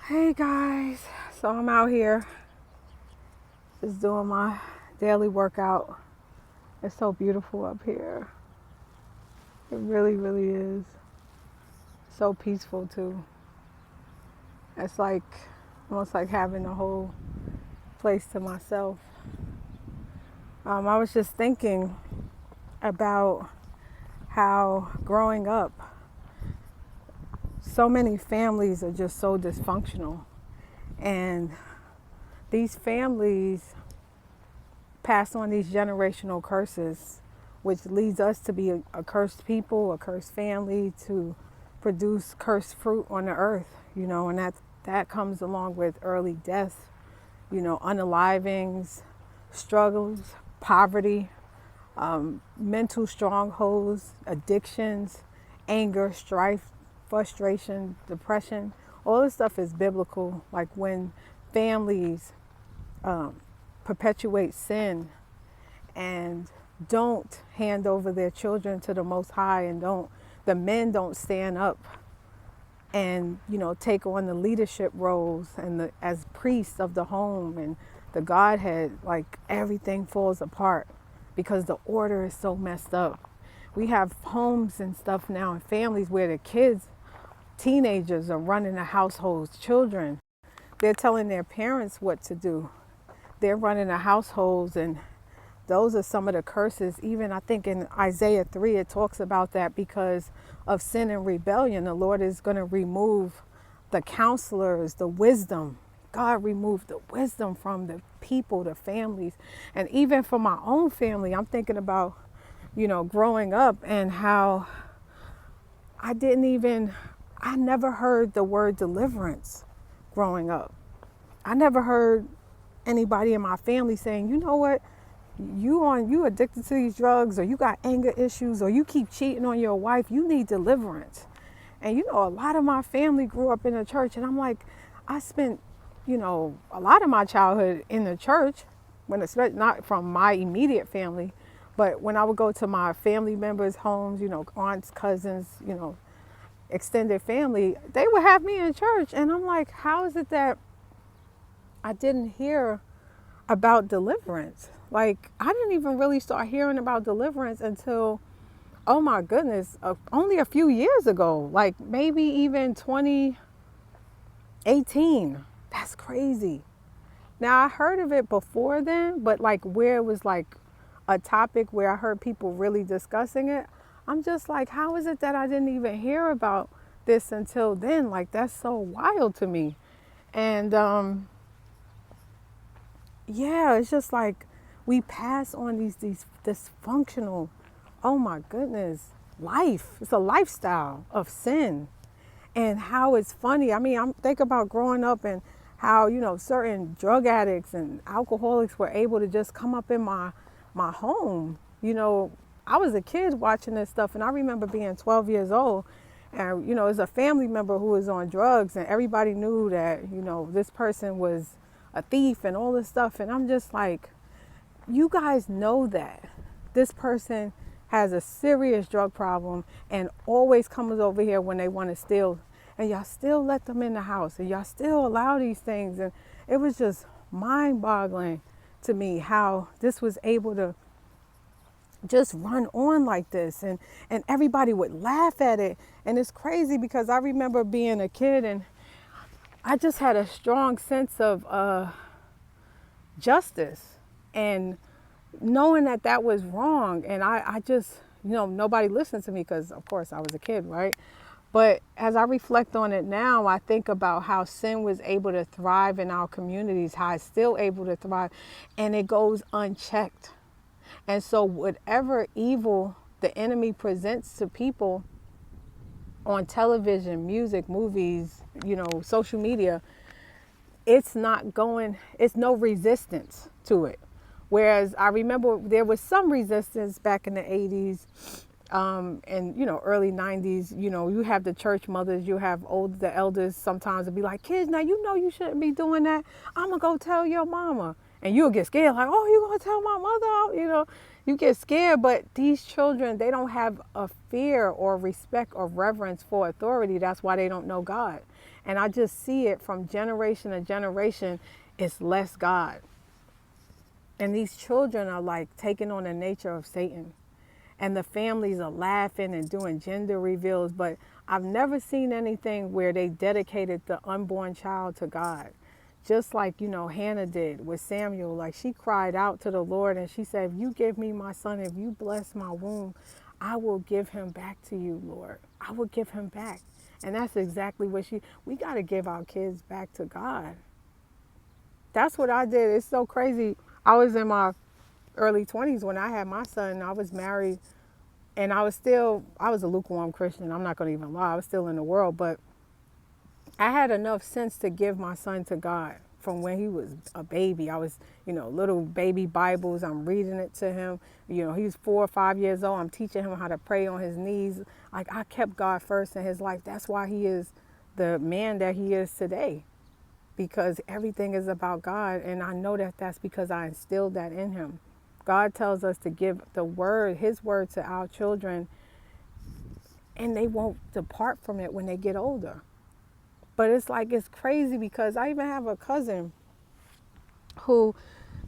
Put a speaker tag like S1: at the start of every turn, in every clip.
S1: Hey guys, so I'm out here just doing my daily workout. It's so beautiful up here. It really, really is. So peaceful too. It's like almost like having the whole place to myself. I was just thinking about how growing up, so many families are just so dysfunctional. And these families pass on these generational curses, which leads us to be a cursed people, a cursed family, to produce cursed fruit on the earth, and that comes along with early death, unalivings, struggles, poverty, mental strongholds, addictions, anger, strife, frustration, depression. All this stuff is biblical. Like when families perpetuate sin and don't hand over their children to the Most High, and the men don't stand up and take on the leadership roles and as priests of the home and the Godhead, like everything falls apart because the order is so messed up. We have homes and stuff now and families where the kids, teenagers are running the households, children. They're telling their parents what to do. They're running the households, and those are some of the curses. Even I think in Isaiah 3, it talks about that because of sin and rebellion, the Lord is going to remove the counselors, the wisdom. God removed the wisdom from the people, the families. And even for my own family, I'm thinking about, growing up and how I never heard the word deliverance growing up. I never heard anybody in my family saying, you know what, you addicted to these drugs, or you got anger issues, or you keep cheating on your wife, you need deliverance. And a lot of my family grew up in the church, and I'm like, I spent, a lot of my childhood in the church, especially not from my immediate family, but when I would go to my family members' homes, aunts, cousins, extended family, they would have me in church. And I'm like, how is it that I didn't hear about deliverance? Like, I didn't even really start hearing about deliverance until, oh my goodness, only a few years ago, like maybe even 2018. That's crazy. Now, I heard of it before then, but like where it was like a topic where I heard people really discussing it, I'm just like, how is it that I didn't even hear about this until then? Like, that's so wild to me. And yeah, it's just like we pass on these dysfunctional, oh my goodness, life. It's a lifestyle of sin. And how it's funny. I mean, I'm think about growing up and how, certain drug addicts and alcoholics were able to just come up in my home. I was a kid watching this stuff, and I remember being 12 years old, and as a family member who was on drugs, and everybody knew that this person was a thief and all this stuff. And I'm just like, you guys know that this person has a serious drug problem and always comes over here when they want to steal, and y'all still let them in the house, and y'all still allow these things. And it was just mind-boggling to me how this was able to just run on like this, and everybody would laugh at it. And it's crazy because I remember being a kid, and I just had a strong sense of justice and knowing that that was wrong. And I just, nobody listened to me because, of course, I was a kid, right? But as I reflect on it now, I think about how sin was able to thrive in our communities, how it's still able to thrive, and it goes unchecked. And so whatever evil the enemy presents to people on television, music, movies, social media, it's no resistance to it. Whereas I remember there was some resistance back in the 80s and, early 90s. You have the church mothers, you have the elders sometimes will be like, kids, now you shouldn't be doing that. I'm going to go tell your mama. And you'll get scared, like, oh, you going to tell my mother? You get scared. But these children, they don't have a fear or respect or reverence for authority. That's why they don't know God. And I just see it from generation to generation. It's less God. And these children are like taking on the nature of Satan. And the families are laughing and doing gender reveals. But I've never seen anything where they dedicated the unborn child to God. Just like, Hannah did with Samuel. Like, she cried out to the Lord and she said, if you give me my son, if you bless my womb, I will give him back to you, Lord. I will give him back. And that's exactly what we got to give our kids back to God. That's what I did. It's so crazy. I was in my early 20s when I had my son. I was married and I was a lukewarm Christian. I'm not going to even lie. I was still in the world, but I had enough sense to give my son to God from when he was a baby. I was, little baby Bibles. I'm reading it to him. He was 4 or 5 years old. I'm teaching him how to pray on his knees. Like, I kept God first in his life. That's why he is the man that he is today, because everything is about God. And I know that that's because I instilled that in him. God tells us to give his word to our children, and they won't depart from it when they get older. But it's crazy because I even have a cousin who,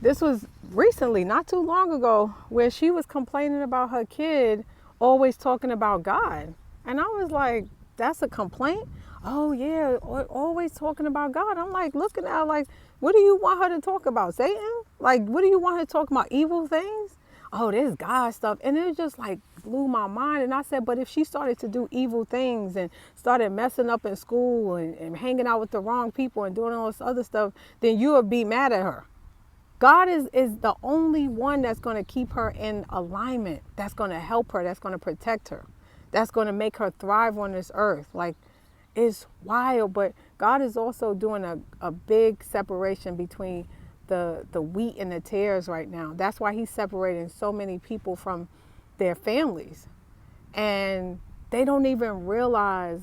S1: this was recently, not too long ago, where she was complaining about her kid always talking about God. And I was like, that's a complaint? Oh yeah, always talking about God. I'm like looking at her like, what do you want her to talk about? Satan? Like, what do you want her to talk about? Evil things? Oh, there's God stuff. And it just blew my mind. And I said, but if she started to do evil things and started messing up in school and hanging out with the wrong people and doing all this other stuff, then you would be mad at her. God is the only one that's going to keep her in alignment, that's going to help her, that's going to protect her, that's going to make her thrive on this earth. Like, it's wild. But God is also doing a big separation between the wheat and the tares right now. That's why he's separating so many people from their families. And they don't even realize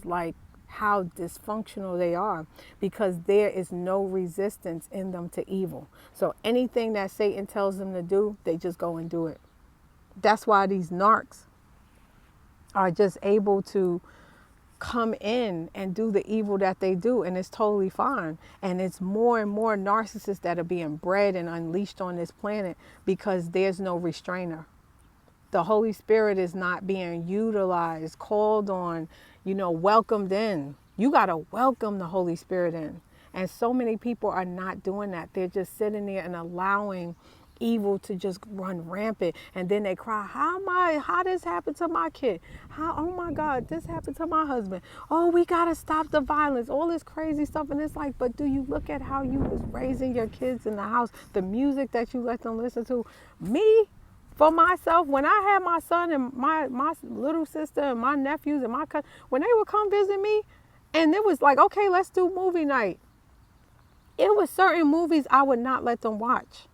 S1: how dysfunctional they are, because there is no resistance in them to evil. So anything that Satan tells them to do, they just go and do it. That's why these narcs are just able to come in and do the evil that they do, and it's totally fine. And it's more and more narcissists that are being bred and unleashed on this planet because there's no restrainer. The Holy Spirit is not being utilized, called on, welcomed in. You got to welcome the Holy Spirit in. And so many people are not doing that. They're just sitting there and allowing evil to just run rampant. And then they cry, how this happened to my kid? Oh my God, this happened to my husband. Oh, we got to stop the violence, all this crazy stuff. And it's like, but do you look at how you was raising your kids in the house, the music that you let them listen to? Me, for myself, when I had my son and my little sister and my nephews and my cousin, when they would come visit me, and it was like, okay, let's do movie night. It was certain movies I would not let them watch.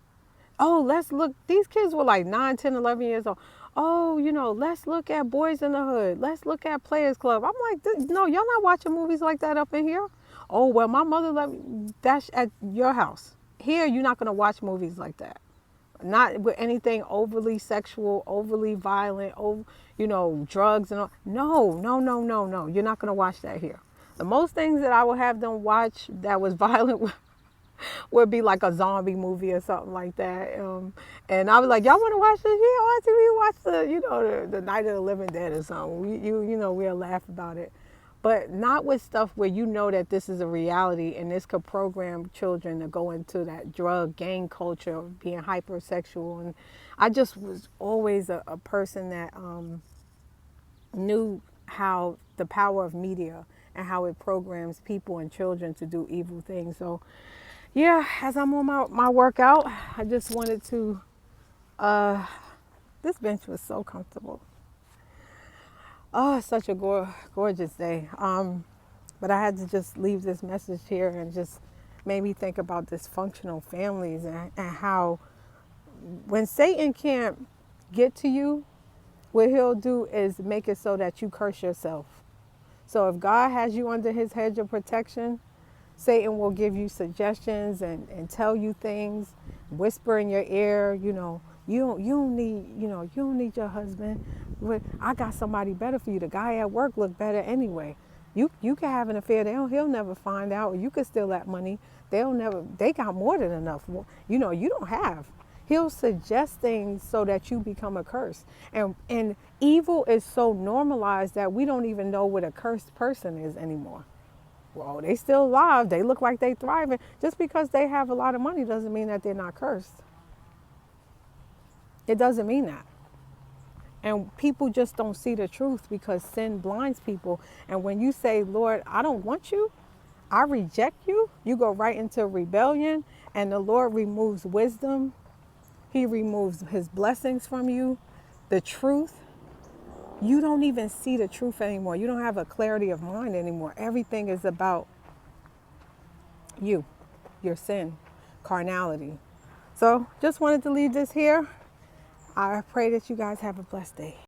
S1: Oh, let's look. These kids were like 9, 10, 11 years old. Oh, let's look at Boys in the Hood. Let's look at Players Club. I'm like, no, y'all not watching movies like that up in here. Oh, well, my mother let me. That's at your house. Here, you're not going to watch movies like that. Not with anything overly sexual, overly violent, drugs and all. No. You're not going to watch that here. The most things that I would have them watch that was violent would be like a zombie movie or something like that. And I was like, y'all want to watch this? Yeah, on TV, watch the Night of the Living Dead or something. We'll laugh about it. But not with stuff where that this is a reality and this could program children to go into that drug gang culture, being hypersexual. And I just was always a person that knew how the power of media and how it programs people and children to do evil things. So yeah, as I'm on my workout, I just wanted to, this bench was so comfortable. Oh, such a gorgeous day. But I had to just leave this message here and just made me think about dysfunctional families and how when Satan can't get to you, what he'll do is make it so that you curse yourself. So if God has you under his hedge of protection, Satan will give you suggestions and tell you things, whisper in your ear, you don't need your husband. I got somebody better for you. The guy at work look better anyway. You can have an affair. He'll never find out. You can steal that money. They got more than enough. You know, you don't have. He'll suggest things so that you become a curse. And evil is so normalized that we don't even know what a cursed person is anymore. Well, they still alive. They look like they thriving. Just because they have a lot of money doesn't mean that they're not cursed. It doesn't mean that. And people just don't see the truth because sin blinds people. And when you say, Lord, I don't want you, I reject you, you go right into rebellion, and the Lord removes wisdom. He removes his blessings from you, the truth. You don't even see the truth anymore. You don't have a clarity of mind anymore. Everything is about you, your sin, carnality. So just wanted to leave this here. I pray that you guys have a blessed day.